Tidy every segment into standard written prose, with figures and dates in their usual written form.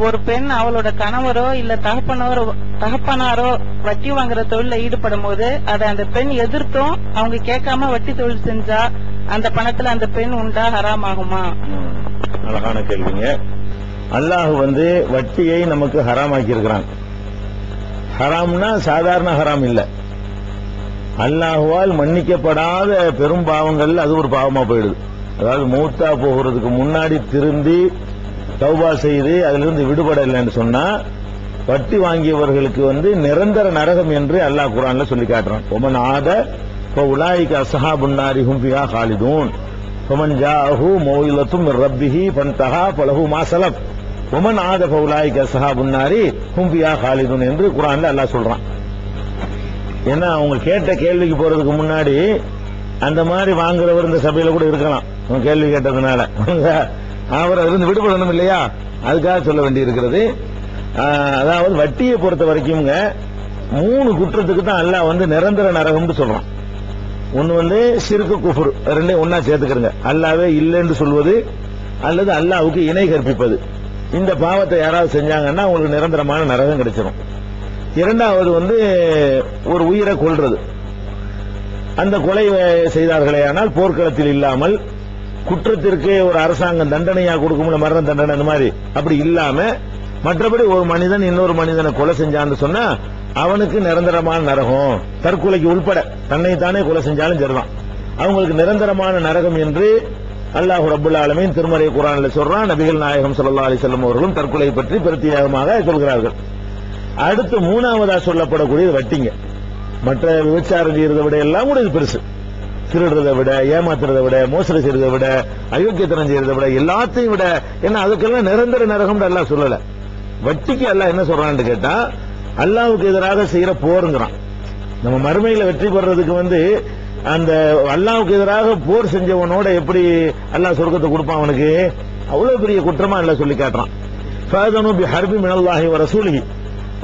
ஒரு பெண் அவளோட கணவரோ இல்ல தகப்பனாரோ வட்டி வாங்குற தொழில ஈடுபடும் போது அதை அந்த பெண் எதிர்த்தும் அவங்க கேட்காம வட்டி தொழில் செஞ்சா அந்த பணத்துல அந்த பெண் உண்டா ஹராம் ஆகுமா? அழகான கேள்விங்க. அல்லாஹ் வட்டியை நமக்கு ஹராமாக்கி இருக்கிறான். ஹராம்னா சாதாரண ஹராம் இல்ல, அல்லாஹுவால் மன்னிக்கப்படாத பெரும் பாவங்கள் அது ஒரு பாவமா போயிடுது. அதாவது மூத்தா போகிறதுக்கு முன்னாடி திருந்தி தௌபா செய்து அதிலிருந்து விடுபடலைன்னு சொன்னா வட்டி வாங்கியவர்களுக்கு நிரந்தர நரகம் என்று அல்லாஹ் குர்ஆன்ல சொல்லி காட்டுறான். ஒமன் ஆத ஃபஉலாயிக அஸ்ஹாபுன் நாரி ஹும் ஃபிஹா காலிதூன் ஃபமன் ஜாஅஹு மௌஇலத்தும் மிர் ரப்பிஹி ஃபன்தஹா ஃபலஹு மா ஸலப் ஒமன் ஆத ஃபஉலாயிக அஸ்ஹாபுன் நாரி ஹும் ஃபிஹா காலிதூன் என்று குர்ஆன்ல அல்லாஹ் சொல்றான். ஏன்னா அவங்க கேட்ட கேள்விக்கு போறதுக்கு முன்னாடி அந்த மாதிரி வாங்குறவர் இந்த சபையில கூட இருக்கலாம். கேள்வி கேட்டதுனால அவர் அதிலிருந்து விடுபடணும் இல்லையா, அதுக்காக சொல்ல வேண்டி இருக்கிறது. அதாவது வட்டியை பொறுத்த வரைக்கும் 3 குற்றத்துக்கு தான் அல்லாஹ் நிரந்தர நரகம்னு சொல்றான். ஒன்னு ஷிர்கு குஃப்ர், ரெண்டையும் ஒன்னா சேர்த்துக்கிறங்க. அல்லாஹ்வே இல்லைன்னு சொல்வது அல்லது அல்லாஹ்வுக்கு இணை கற்பிப்பது. இந்த பாவத்தை யாராவது செஞ்சாங்கன்னா அவங்களுக்கு நிரந்தரமான நரகம் கிடைச்சிடும். இரண்டாவது ஒரு உயிரை கொல்றது. அந்த கொலை செய்தார்களே ஆனால் போர்க்களத்தில் இல்லாமல் குற்றத்திற்கு ஒரு அரசாங்கம் தண்டனையா கொடுக்கும், மரண தண்டனை அந்த மாதிரி அப்படி இல்லாம மற்றபடி ஒரு மனிதன் இன்னொரு மனிதனை கொலை செஞ்சான்னு சொன்னா அவனுக்கு நிரந்தரமான நரகம். தற்கொலைக்கு உள்பட தன்னைத்தானே கொலை செஞ்சாலும் சரிதான், அவங்களுக்கு நிரந்தரமான நரகம் என்று அல்லாஹ் ரப்புல் ஆலமீன் திருமறை குர்ஆன்ல சொல்றான். நபிகள் நாயகம் ஸல்லல்லாஹு அலைஹி வஸல்லம் அவர்களும் தற்கொலை பற்றி பிரத்யேகமாக சொல்கிறார்கள். அடுத்து 3வதா சொல்லப்படக்கூடிய வட்டிங்க. மற்ற விபச்சாரம் செய்யறதை விட எல்லாம் கூட இது பெருசு. திருடுறதை விட, ஏமாத்துறதை விட, மோசடி செய்யறதை விட, அயோக்கியத்தனம் செய்யறதை விட, எல்லாத்தையும் விட. ஏன்னா அதுக்கெல்லாம் நிரந்தர நரகம் அல்லாஹ் சொல்லல. வட்டிக்கு அல்லாஹ் என்ன சொல்றான்னு கேட்டா அல்லாஹ்வுக்கு எதிராக செய்யற போருங்கிறான். நம்ம மறுமையில வெற்றி பெறதுக்கு அந்த அல்லாஹ்வுக்கு எதிராக போர் செஞ்சவனோட எப்படி அல்லாஹ் சொர்க்கத்தை கொடுப்பான் அவனுக்கு? அவ்வளவு பெரிய குற்றமா அல்லாஹ் சொல்லி காட்டுறான். ஃபஅதனு பிஹர்பி மினல்லாஹி வ ரசூலிஹி,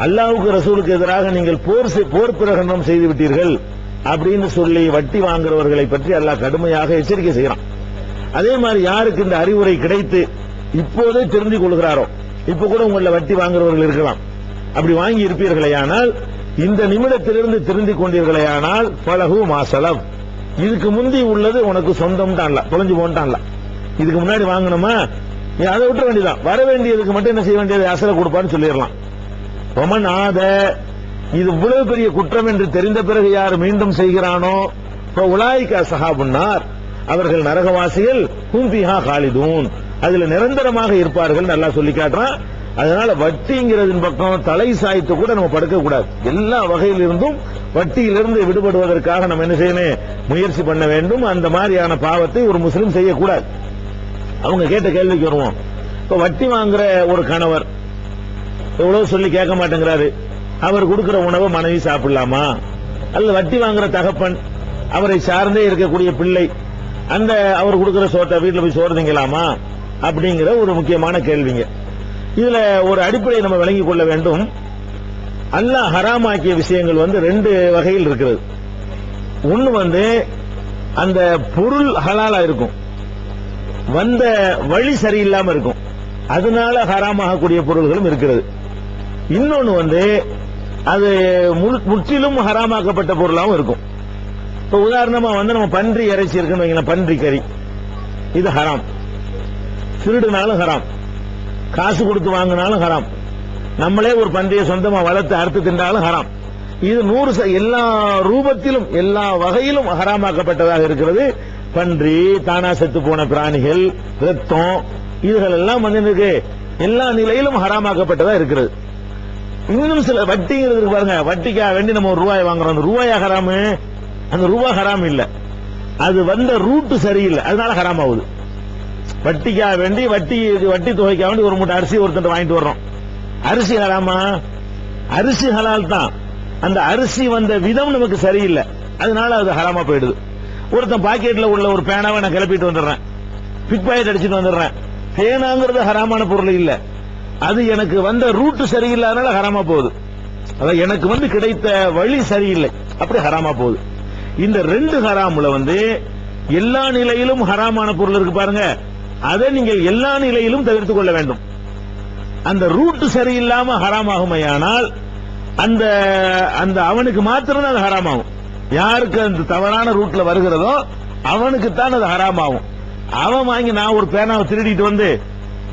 அல்லாஹ்வுக்கு ரசூலுக்கு எதிராக நீங்கள் போர் பிரகடனம் செய்து விட்டீர்கள் அப்படின்னு சொல்லி வட்டி வாங்குறவர்களை பற்றி அல்லாஹ் கடுமையாக எச்சரிக்கை செய்யறான். அதே மாதிரி யாருக்கு இந்த அறிவுரை கிடைத்து இப்போதே தெரிந்து கொள்கிறாரோ, இப்ப கூட உங்கள வட்டி வாங்குறவர்கள் இருக்கலாம், அப்படி வாங்கி இருப்பீர்களேயானால் இந்த நிமிடத்திலிருந்து திருந்திக் கொண்டீர்களேயானால் ஃபலஹு மா ஸலப், இதுக்கு முந்தி உள்ளது உனக்கு சொந்தம் தான், தொலைஞ்சு போன்ட்டான்ல. இதுக்கு முன்னாடி வாங்கணுமா நீ அதை விட்ட வேண்டியதான், வர வேண்டியதுக்கு மட்டும் என்ன செய்ய வேண்டியது அசலை கொடுப்பான்னு சொல்லிடலாம். ஒமன் ஆத, இது இவ்வளவு பெரிய குற்றம் என்று தெரிந்த பிறகு யார் மீண்டும் செய்கிறானோ உலாயிக அஸ்ஹாபுன் நார், அவர்கள் நரகவாசிகள் ஹும் ஃபிஹா காலிதூன், அதுல நிரந்தரமாக இருப்பார்கள் நல்லா சொல்லி காட்டுறான். அதனால வட்டிங்கிறதின் பக்கம் தலை சாய்த்து கூட நம்ம படுக்க கூடாது. எல்லா வகையிலிருந்தும் வட்டியிலிருந்து விடுபடுவதற்காக நம்ம என்ன செய்யணும், முயற்சி பண்ண வேண்டும். அந்த மாதிரியான பாவத்தை ஒரு முஸ்லிம் செய்யக்கூடாது. அவங்க கேட்ட கேள்விக்கு வருவோம். இப்ப வட்டி வாங்குற ஒரு கணவர் எவ்வளவு சொல்லி கேட்க மாட்டேங்கிறாரு, அவர் கொடுக்கிற உணவை மனைவி சாப்பிடலாமா? அல்லது வட்டி வாங்குற தகப்பன் அவரை சார்ந்தே இருக்கக்கூடிய பிள்ளை அந்த அவர் கொடுக்கிற சோட்டை வீட்டில் போய் சோறு திங்கலாமா அப்படிங்கிற ஒரு முக்கியமான கேள்விங்க. இதுல ஒரு அடிப்படையை நம்ம விளங்கிக் கொள்ள வேண்டும். அல்லாஹ் ஹராமாக்கிய விஷயங்கள் 2 வகையில் இருக்கிறது. ஒன்னு அந்த பொருள் ஹலாலா இருக்கும், வந்த வழி சரியில்லாம இருக்கும், அதனால ஹராமாகக்கூடிய பொருள்களும் இருக்கிறது. இன்னொன்னு அது முற்றிலும் ஹராமாக்கப்பட்ட பொருளாகவும் இருக்கும். இப்ப உதாரணமா நம்ம பன்றி இறைச்சி இருக்குன்னு வைங்களேன், பன்றி கறி, இது ஹராம். திருடுனாலும் ஹராம், காசு கொடுத்து வாங்கினாலும் ஹராம், நம்மளே ஒரு பன்றியை சொந்தமா வளர்த்து அறுத்து தின்றாலும் ஹராம். இது 100 எல்லா ரூபத்திலும் எல்லா வகையிலும் ஹராமாக்கப்பட்டதாக இருக்கிறது. பன்றி, தானா செத்து போன பிராணிகள், ரத்தம், இதுகள் எல்லாம் எல்லா நிலையிலும் ஹராமாக்கப்பட்டதா இருக்கிறது. இன்னும் சில வட்டிங்கிறது பாருங்க, வட்டிக்காக வேண்டி நம்ம ஒரு ரூபாய் வாங்குறோம், அந்த ரூபாயா ஹராமு? அந்த ரூபாய் ஹராம் இல்ல, அது வந்த ரூட்டு சரியில்லை, அதனால ஹராம் ஆகுது. வட்டிக்காக வேண்டி வட்டி தொகைக்காக வேண்டி ஒரு மூட்டை அரிசி ஒருத்தர் வாங்கிட்டு வர்றோம், அரிசி ஹராமா? அரிசி ஹலால் தான், அந்த அரிசி வந்த விதம் நமக்கு சரியில்லை, அதனால அது ஹராமா போயிடுது. ஒருத்தன் பாக்கெட்ல உள்ள ஒரு பேனாவை நான் கிளப்பிட்டு வந்துடுறேன், பிக் பாக்கெட் அடிச்சுட்டு வந்துடுறேன், பேனாங்கிறது ஹராமான பொருள் இல்ல, அது எனக்கு வந்த ரூட்டு சரியில்லாதனால ஹராமா போகுது. அதான் எனக்கு கிடைத்த வழி சரியில்லை, அப்படி ஹராமா போகுது. இந்த 2 ஹராமுல எல்லா நிலையிலும் ஹராமான பொருள் இருக்கு பாருங்க, அதை நீங்கள் எல்லா நிலையிலும் தவிர்த்துக் கொள்ள வேண்டும். அந்த ரூட் சரியில்லாம ஹராமாகுமையானால் அந்த அந்த அவனுக்கு மாத்திரம் அது ஹராமாகும். யாருக்கு அந்த தவறான ரூட்ல வருகிறதோ அவனுக்கு தான் அது ஹராமாகும். அவன் வாங்கி நான் ஒரு பேனாவை திருடிட்டு வந்து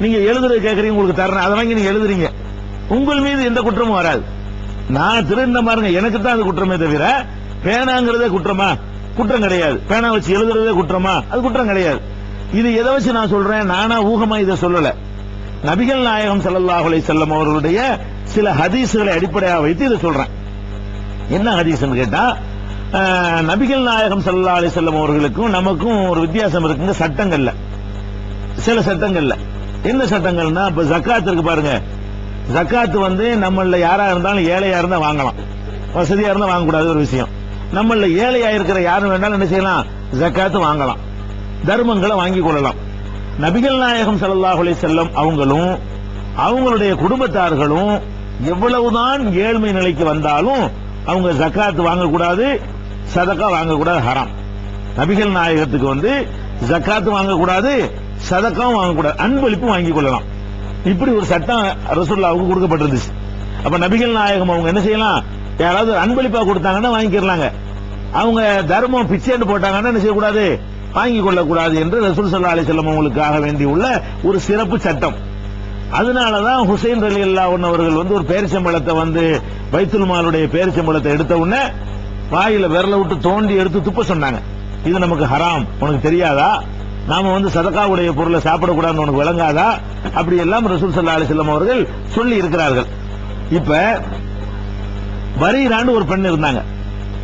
நீங்க எழுதுறது கேட்கறீங்க, உங்களுக்கு தர்றேன், அதை வாங்கி நீங்க எழுதுறீங்க, உங்கள் மீது எந்த குற்றமும் வராது. நான் திருடின பாருங்க, எனக்கு தான் அது குற்றமே தவிர பேனாங்கிறதே குற்றமா? குற்றம் கிடையாது. பேனா வச்சு எழுதுறதே குற்றமா? அது குற்றம் கிடையாது. இது எதை வச்சு நான் சொல்றேன்? நானா ஊகமா இதை சொல்லல. நபிகள் நாயகம் ஸல்லல்லாஹு அலைஹி வஸல்லம் அவர்களுடைய சில ஹதீஸ்களை அடிப்படையாக வைத்து இதை சொல்றேன். என்ன ஹதீஸ்னு கேட்டா, நபிகள் நாயகம் ஸல்லல்லாஹு அலைஹி வஸல்லம் அவர்களுக்கும் நமக்கும் ஒரு வித்தியாசம் இருக்குங்க சட்டங்கள்ல. சில சட்டங்கள்ல என்ன சட்டங்கள்னா, இப்ப ஜக்காத் இருக்கு பாருங்க. ஜக்காத் நம்மள யாரா இருந்தாலும் ஏழையா இருந்தா வாங்கலாம், வசதியா இருந்தா வாங்கக்கூடாது ஒரு விஷயம். நம்மள ஏழையா இருக்கிற யாரும் வேணாலும் என்ன செய்யலாம்? ஜக்காத் வாங்கலாம், தர்மங்களை வாங்கிக் கொள்ளலாம். நபிகள் நாயகம் ஸல்லல்லாஹு அலைஹி வஸல்லம் அவங்களும் அவங்களுடைய குடும்பத்தார்களும் எவ்வளவுதான் ஏழ்மை நிலைக்கு வந்தாலும் அவங்க ஜக்காத் வாங்கக்கூடாது, சதக்கா வாங்கக்கூடாது, ஹராம். நபிகள் நாயகத்துக்கு ஜக்காத் வாங்கக்கூடாது, சதக்காவும் வாங்கக்கூடாது, அன்பளிப்பு வாங்கிக் கொள்ளலாம். இப்படி ஒரு சட்டம் ரசூலுல்லாஹ்வுக்கு கொடுக்கப்பட்டிருந்துச்சு. அப்ப நபிகள் நாயகம் அவங்க என்ன செய்யலாம்? யாராவது அன்பளிப்பா கொடுத்தாங்கன்னா வாங்கிக்கிறாங்க. அவங்க தர்மம் பிச்சைன்னு போட்டாங்கன்னா என்ன செய்யக்கூடாது? வாங்கிக் கொள்ளக்கூடாது என்று ரசூல் ஸல்லல்லாஹு அலைஹி வஸல்லம் அவங்களுக்காக வேண்டி உள்ள ஒரு சிறப்பு சட்டம். அதனாலதான் ஹுசைன் ரலியல்லாஹு அன்ஹு அவர்கள் ஒரு பேரிச்சம்பழத்தை பைத்துல் மாலுடைய பேரிச்சம்பழத்தை எடுத்த உடனே வாயில விரல விட்டு தோண்டி எடுத்து துப்ப சொன்னாங்க. இது நமக்கு ஹராம், உனக்கு தெரியாதா? நாம சதகாவுடைய பொருளை சாப்பிடக்கூடாதுன்னு உனக்கு விளங்காதா? அப்படி எல்லாம் ரசூல் ஸல்லல்லாஹு அலைஹி வஸல்லம் அவர்கள் சொல்லி இருக்கிறார்கள். இப்ப பரீரான்னு ஒரு பெண் இருந்தாங்க.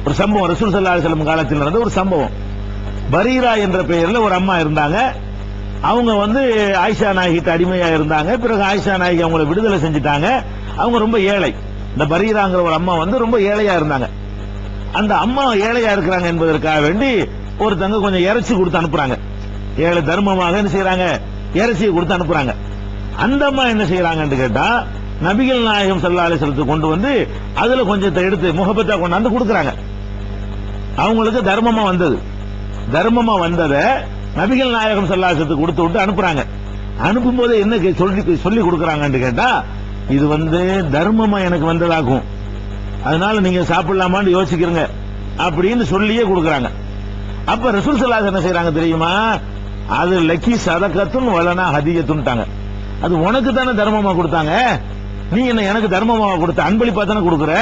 ஒரு சம்பவம் ரசூல் ஸல்லல்லாஹு அலைஹி வஸல்லம் காலத்தில் நடந்த ஒரு சம்பவம். பரீரா என்ற பெயர்ல ஒரு அம்மா இருந்தாங்க. அவங்க ஆயிஷா நாயகிட்ட அடிமையா இருந்தாங்க. பிறகு ஆயிஷா நாயகி அவங்களை விடுதலை செஞ்சுட்டாங்க. அவங்க ரொம்ப ஏழை. இந்த பரீராங்கிற ஒரு அம்மா ரொம்ப ஏழையா இருந்தாங்க. அந்த அம்மா ஏழையா இருக்கிறாங்க என்பதற்காக வேண்டி ஒருத்தங்க கொஞ்சம் இறைச்சி கொடுத்து அனுப்புறாங்க. ஏழை தர்மமாக என்ன செய்யறாங்க? இறைச்சியை கொடுத்து அனுப்புறாங்க. அந்த அம்மா என்ன செய்யறாங்கன்னு கேட்டா, நபிகள் நாயகம் ஸல்லல்லாஹு அலைஹி வஸல்லம் கொண்டு அதுல கொஞ்சத்தை எடுத்து முகப்பத்தா கொண்டாந்து கொடுக்கறாங்க. அவங்களுக்கு தர்மமா வந்ததை நபிகள் நாயகம் ஸல்லல்லாஹு அலைஹி வஸல்லம் கொடுத்து விட்டு அனுப்புறாங்க. அனுப்பும் போது என்ன சொல்லி கொடுக்கறாங்கன்னு கேட்டா, இது தர்மமா எனக்கு வந்ததாகும், அதனால நீங்க சாப்பிடலாமான்னு யோசிக்கிறீங்க அப்படின்னு சொல்லியே கொடுக்கறாங்க. அப்ப ரசூல் ஸல்லல்லாஹு அலைஹி வஸல்லம் என்ன செய்யறாங்க தெரியுமா? அது லக்கி சதகத்துன் வலனா ஹதியத்துன்ட்டாங்க. அது உனக்கு தானே தர்மமா கொடுத்தாங்க, நீ என்ன எனக்கு தர்மமா கொடுத்த, அன்பளிப்பா தானே கொடுக்குற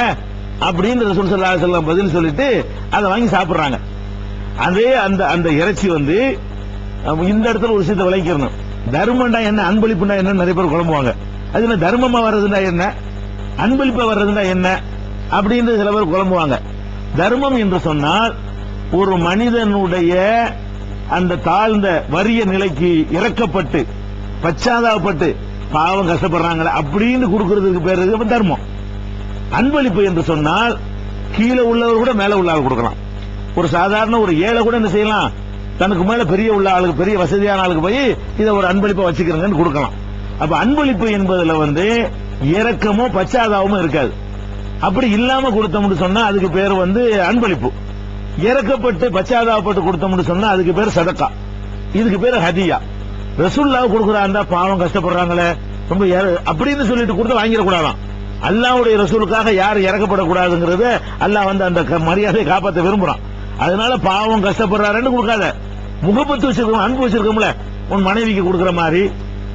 அப்படின்னு ரசூல் ஸல்லல்லாஹு அலைஹி வஸல்லம் பதில் சொல்லிட்டு அதை வாங்கி சாப்பிடுறாங்க. அதே அந்த இறைச்சி இந்த இடத்துல ஒரு விஷயத்தை விளக்கிடணும். தர்மம்டா என்ன, அன்பளிப்புண்டா என்ன நிறைய பேர் குழம்புவாங்க. அது என்ன தர்மமா வர்றதுண்டா என்ன, அன்பளிப்பா வர்றதுண்டா என்ன அப்படின்னு சில பேர் குழம்புவாங்க. தர்மம் என்று சொன்னால் ஒரு மனிதனுடைய அந்த தாழ்ந்த வறிய நிலைக்கு இறக்கப்பட்டு பச்சாதாபப்பட்டு பாவம் கஷ்டப்படுறாங்களே அப்படின்னு கொடுக்கறதுக்கு பேரு தர்மம். அன்பளிப்பு என்று சொன்னால் கீழே உள்ளவர் கூட மேல உள்ள ஆள் கொடுக்கலாம். ஒரு சாதாரண ஒரு ஏழை கூட என்ன செய்யலாம்? தனக்கு மேல பெரிய உள்ள ஆளுக்கு, பெரிய வசதியான ஆளுக்கு போய் இதை ஒரு அன்பளிப்பா வச்சுக்கிறேங்கன்னு கொடுக்கலாம். அப்ப அன்பளிப்பு என்பதுல இரக்கமோ பச்சாதாபமோ இருக்காது. அப்படி இல்லாம கொடுத்தோம்னு சொன்னா அதுக்கு பேர் அன்பளிப்பு. இறக்கப்பட்டு பச்சாதாபப்பட்டு கொடுத்தோம்னு சொன்னா அதுக்கு பேர் சதக்கா, இதுக்கு பேர் ஹதியா. ரசூலுல்லாஹ் கொடுக்குறாங்க, பாவம் கஷ்டப்படுறாங்களே ரொம்ப அப்படின்னு சொல்லிட்டு கொடுத்து வாங்கிடக்கூடாதான். அல்லாஹ்வுடைய ரசூலுக்காக யார் இறக்கப்படக்கூடாதுங்கிறது அல்லாஹ் அந்த மரியாதையை காப்பாற்ற விரும்புறான். அதனால பாவம் கஷ்டப்படுறாருன்னு கொடுக்காத, முகப்பத்து வச்சிருக்கோம், அன்பு வச்சிருக்கோம்ல, உன் மனைவிக்கு கொடுக்கிற மாதிரி,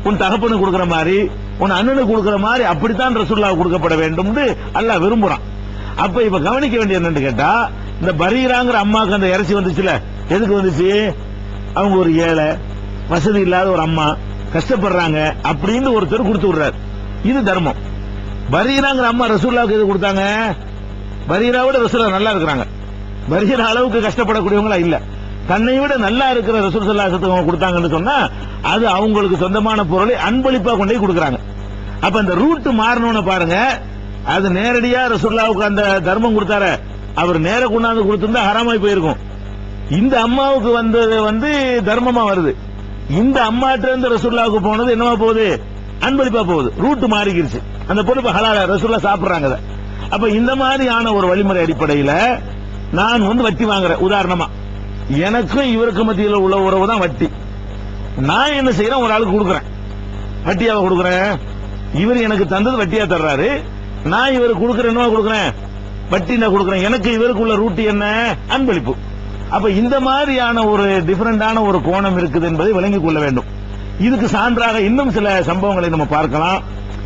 உன் தகப்பனுக்கு கொடுக்கிற மாதிரி, உன் அண்ணனுக்கு கொடுக்கிற மாதிரி அப்படித்தான் ரசூலுல்லாஹ் கொடுக்கப்பட வேண்டும் அல்லாஹ் விரும்புறான். அப்ப இப்ப கவனிக்க வேண்டிய என்னன்னு கேட்டா, இந்த பரீராங்கிற அம்மாவுக்கு அந்த இறைச்சி வந்துச்சுல, எதுக்கு வந்துச்சு? அவங்க ஒரு ஏழை வசதி இல்லாத ஒரு அம்மா கஷ்டப்படுறாங்க அப்படின்னு ஒருத்தர் கொடுத்து விடுறாரு. இது தர்மம். பரீராங்கிற அம்மா ரசூலுல்லாஹ்வுக்கு எது கொடுத்தாங்க? பரீராவோட ரசூலுல்லாஹ் நல்லா இருக்கிறாங்க, பரீரா அளவுக்கு கஷ்டப்படக்கூடியவங்களா இல்ல, தன்னை விட நல்லா இருக்கிற ரசூல் ஸல்லல்லாஹு அலைஹி வஸல்லம் கொடுத்தாங்கன்னு சொன்னா அது அவங்களுக்கு சொந்தமான பொருளை அன்பளிப்பா கொண்டு போய் கொடுக்கறாங்க. அப்ப அந்த ரூட் மாறணும்னு பாருங்க. அது நேரடியா ரசூலுல்லாஹ்வுக்கு அந்த தர்மம் கொடுத்தாரு, அவர் நேர கொண்டாந்து கொடுத்திருந்தா ஹராமாய் போயிருக்கும். இந்த அம்மாவுக்கு வந்தது தர்மமா வருது. இந்த அம்மாட்ட இருந்து ரசூலுல்லாஹ்வுக்கு போனது என்னவா போகுது? அன்பளிப்பா போகுது. ரூட் மாறிக்கிருச்சு. அந்த பொருள் ஹலால ரசூலுல்லாஹ் சாப்பிடுறாங்க. அப்ப இந்த மாதிரியான ஒரு வழிமுறை அடிப்படையில் நான் வட்டி வாங்குறேன். உதாரணமா எனக்கும் இவருக்கு மத்தியில் உள்ள உறவு தான் வட்டி. நான் என்ன செய்யறேன்? ஒரு ஆளுக்கு கொடுக்குறேன், வட்டியாவை கொடுக்குறேன். இவர் எனக்கு தந்தது வட்டியா தர்றாரு, நான் இவருக்கு கொடுக்கறேன், என்ன கொடுக்கறேன், வட்டி நான் கொடுக்கறேன், எனக்கு இவருக்குள்ள ரூட்டு என்ன, அன்பளிப்பு. அப்ப இந்த மாதிரியான ஒரு டிஃபரெண்டான ஒரு கோணம் இருக்குது என்பதை விளங்கிக் கொள்ள வேண்டும். இதுக்கு சான்றாக இன்னும் சில சம்பவங்களை நம்ம பார்க்கலாம்.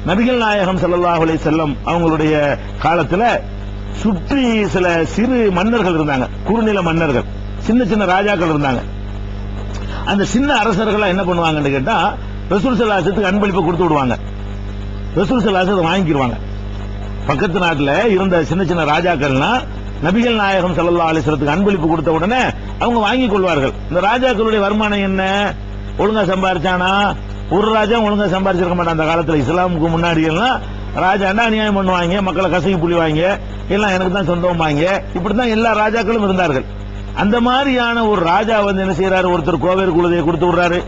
நபிகள் நாயகம் ஸல்லல்லாஹு அலைஹி வஸல்லம் அவங்களுடைய காலத்துல சுற்றி சில சிறு மன்னர்கள் இருந்தாங்க, குறுநில மன்னர்கள், சின்ன சின்ன ராஜாக்கள் இருந்தாங்க. அந்த சின்ன அரசர்கள் என்ன பண்ணுவாங்கன்னு கேட்டா ரசூல் ஸல்லல்லாஹு அலைஹி வஸல்லம் அன்பளிப்பு கொடுத்து விடுவாங்க. ரசூல் ஸல்லல்லாஹு அலைஹி வஸல்லம் வாங்கிடுவாங்க. பக்கத்து நாட்டுல இருந்த சின்ன சின்ன ராஜாக்கள்னா நபிகள் நாயகம் ஸல்லல்லாஹு அலைஹி வஸல்லம் அன்பளிப்பு கொடுத்த உடனே அவங்க வாங்கிக் கொள்வார்கள். இந்த ராஜாக்களுடைய வருமானம் என்ன, ஒழுங்கா சம்பாரிச்சானா? ஒரு ராஜா ஒழுங்கா சம்பாரிச்சிருக்க மாட்டான். அந்த காலத்துல இஸ்லாமுக்கு முன்னாடி எல்லாம் ராஜாண்டா அநியாயம் பண்ணுவாங்க, மக்களை கசக்கி புளிவாங்க, எல்லாம் எனக்கு தான் சொந்தம் வாங்க, இப்படித்தான் எல்லா ராஜாக்களும் இருந்தார்கள். அந்த மாதிரியான ஒரு ராஜா வந்து என்ன செய்யறாரு, ஒருத்தர் கோவேர் குலதையை கொடுத்து விடுறாரு,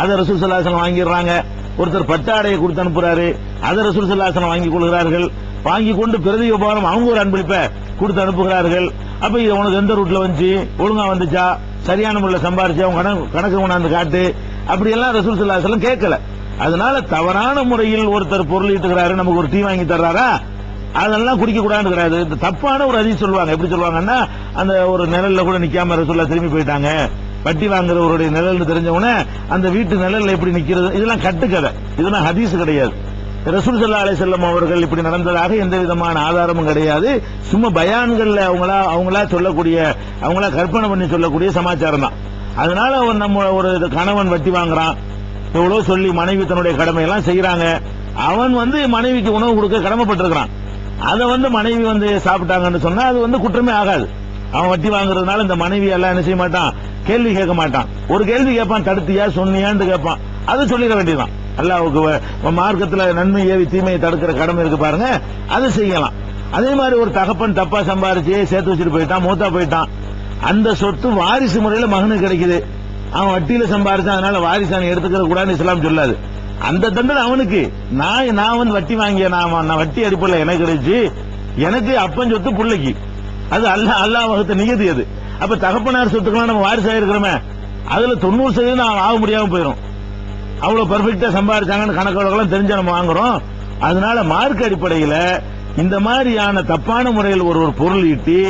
அதை ரசூல் ஸல்லல்லாஹு அலைஹி வஸல்லம் வாங்கிடுறாங்க. ஒருத்தர் பட்டாடையை கொடுத்து அனுப்புறாரு, அதை ரசூல் ஸல்லல்லாஹு அலைஹி வஸல்லம் வாங்கி கொள்கிறார்கள். வாங்கி கொண்டு பிரதி உபகாரம் அவங்க ஒரு அன்பளிப்பை கொடுத்து அனுப்புகிறார்கள். அப்ப இது உனக்கு எந்த ரூட்ல வந்துச்சு, ஒழுங்கா வந்துச்சா, சரியான முறையில் சம்பாரிச்சா, உங்க கணக்கு கொண்டாந்து காட்டு, அப்படி எல்லாம் ரசூல் ஸல்லல்லாஹு அலைஹி வஸல்லம் கேட்கல. அதனால தவறான முறையில் ஒருத்தர் பொருள் ஈட்டுகிறாரு, நமக்கு ஒரு டீ வாங்கி தர்றாரா, அதெல்லாம் குடிக்க கூடாது கிடையாது. தப்பான ஒரு அதிகம் சொல்லுவாங்க. எப்படி சொல்லுவாங்கன்னா, அந்த ஒரு நிழல்ல கூட நிக்காம ரசூலுல்லாஹ் திரும்பி போயிட்டாங்க, வட்டி வாங்குறவருடைய நிழல் தெரிஞ்சவன அந்த வீட்டு நிழல்ல எப்படி நிக்கிறது, இதெல்லாம் கட்டுக்கதை, இதெல்லாம் ஹதீஸ் கிடையாது. ரசூல் ஸல்லல்லாஹு அலைஹி வஸல்லம் அவர்கள் இப்படி நடந்ததாக எந்த விதமான ஆதாரமும் கிடையாது. சும்மா பயான்கள்ல அவங்களா சொல்லக்கூடிய, அவங்களா கற்பனை பண்ணி சொல்லக்கூடிய சமாச்சாரம் தான். அதனால நம்ம ஒரு கணவன் வட்டி வாங்குறான், எவ்வளவு சொல்லி மனைவி தன்னுடைய கடமையெல்லாம் செய்யறாங்க, அவன் வந்து மனைவிக்கு உணவு கொடுக்க கடமைப்பட்டிருக்கிறான். அதை வந்து மனைவி வந்து சாப்பிட்டாங்கன்னு சொன்னா அது வந்து குற்றமே ஆகாது. அவன் வட்டி வாங்குறதுனால இந்த மனைவி எல்லாம் என்ன செய்ய மாட்டான், கேள்வி கேட்க மாட்டான். ஒரு கேள்வி கேட்பான், தடுத்தியா சொன்னியான்னு கேட்பான், அதை சொல்லிட வேண்டியதான். அல்லாஹ்வுக்கு மார்க்கத்துல நன்மை ஏவி தீமையை தடுக்கிற கடமை இருக்கு பாருங்க, அதை செய்யலாம். அதே மாதிரி ஒரு தகப்பன் தப்பா சம்பாரிச்சு சேர்த்து வச்சுட்டு போயிட்டான், மூத்தா போயிட்டான், அந்த சொத்து வாரிசு முறையில மகனுக்கு கிடைக்குது. அவன் வட்டியில சம்பாரிச்சான், அதனால வாரிசான எடுத்துக்கிற கூடாதுன்னு இஸ்லாம் சொல்லாது. அந்த தண்டனை அவனுக்கு. நான் வந்து வட்டி வாங்கிய, நான் வட்டி அடிப்படையில் எனக்கு கிடைச்சு, எனக்கு அப்பன் சொத்து பிள்ளைக்கு, அது அல்லாஹ் வகுத்த நியதி அது. அப்ப தகப்பனார் சொத்துக்கெல்லாம் நம்ம வாரிசா இருக்கிறோமே, அதுல 90% ஆக முடியாம போயிடும். அவ்வளவு பெர்ஃபெக்டா சம்பாரிச்சாங்கன்னு கணக்கெல்லாம் தெரிஞ்ச நம்ம வாங்குறோம். அதனால மார்க் அடிப்படையில இந்த மாதிரியான தப்பான முறையில் ஒரு பொருள் ஈட்டி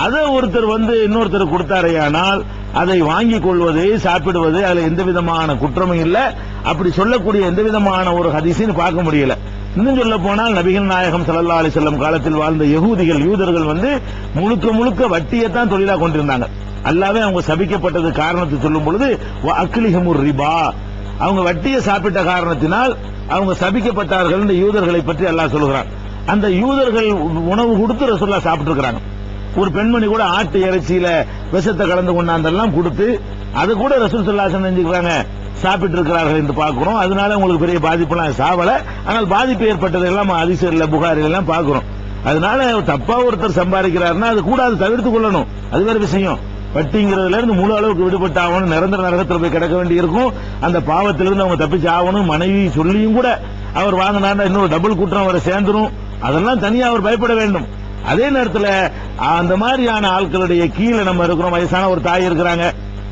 அதை ஒருத்தர் வந்து இன்னொருத்தர் கொடுத்தாரையானால் அதை வாங்கிக் கொள்வது, சாப்பிடுவது, அதுல எந்த விதமான குற்றமும் இல்லை. அப்படி சொல்லக்கூடிய எந்த விதமான ஒரு ஹதீஸையும் பார்க்க முடியல. இன்னும் சொல்ல போனால் நபிகள் நாயகம் ஸல்லல்லாஹு அலைஹி வஸல்லம் காலத்தில் வாழ்ந்த யூதர்கள் வந்து முழுக்க முழுக்க வட்டியைத்தான் தொழிலா கொண்டிருந்தாங்க. அல்லாஹ்வே அவங்க சபிக்கப்பட்டது காரணத்தை சொல்லும் பொழுது அக்லிஹுமுர் ரிபா, அவங்க வட்டியை சாப்பிட்ட காரணத்தினால் அவங்க சபிக்கப்பட்டார்கள். இந்த யூதர்களை பற்றி அல்லாஹ் சொல்கிறான். அந்த யூதர்கள் உணவு கொடுத்து ரசூலுல்லாஹ் சாப்பிட்டு இருக்கிறாங்க. ஒரு பெண்மணி கூட ஆட்டு இறைச்சியில விஷத்தை கலந்து கொண்டாந்தெல்லாம் கொடுத்து அது கூட ரசூல் ஸல்லல்லாஹு அலைஹி வஸல்லம் செஞ்சுக்கிறாங்க, சாப்பிட்டு இருக்கிறார்கள் என்று பார்க்கிறோம். அதனால உங்களுக்கு பெரிய பாதிப்புலாம் சாவல, ஆனால் பாதிப்பு ஏற்பட்டது எல்லாம் ஹதீஸ்ல புகாரில எல்லாம் பார்க்கிறோம். அதனால தப்பா ஒருத்தர் சம்பாதிக்கிறாருன்னா அது கூட அதை தவிர்த்து கொள்ளணும், அது வேற விஷயம். வட்டிங்கிறதுல இருந்து முழு அளவுக்கு விடுபட்டு ஆகணும், நிரந்தர நரகத்தில் போய் கிடக்க வேண்டி இருக்கும். அந்த பாவத்திலிருந்து அவங்க தப்பிச்சு ஆகணும். மனைவி சொல்லியும் கூட அவர் வாங்கினார், இன்னொரு டபுள் குற்றம் அவரை சேர்ந்துரும், அதெல்லாம் தனியா அவர் பயப்பட வேண்டும். அதே நேரத்தில் அந்த மாதிரியான ஆட்களுடைய கீழே நம்ம இருக்கிறோம். வயசான ஒரு தாய் இருக்கிறாங்க,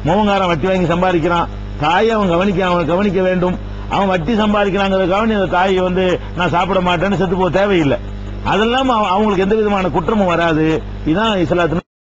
மோகங்காரன் வட்டி வாங்கி சம்பாதிக்கிறான், தாயை அவன் கவனிக்க வேண்டும். அவன் வட்டி சம்பாதிக்கிறாங்கிறதுக்காக அந்த தாயை வந்து நான் சாப்பிட மாட்டேன்னு செத்து போக தேவையில்லை. அதெல்லாம் அவங்களுக்கு எந்த விதமான குற்றமும் வராது. இதுதான் இஸ்லாத்தின்